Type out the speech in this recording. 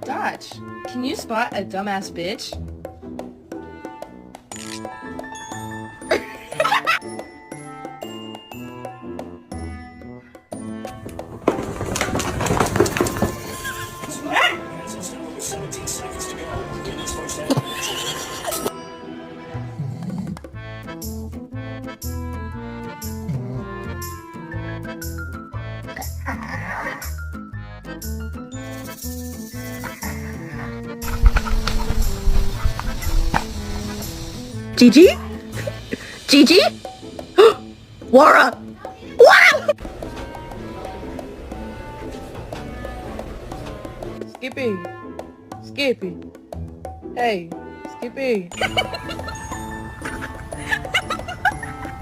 Dodge, can you spot a dumbass bitch? Gigi? Gigi? Wara! Wara! Skippy! Skippy! Hey, Skippy!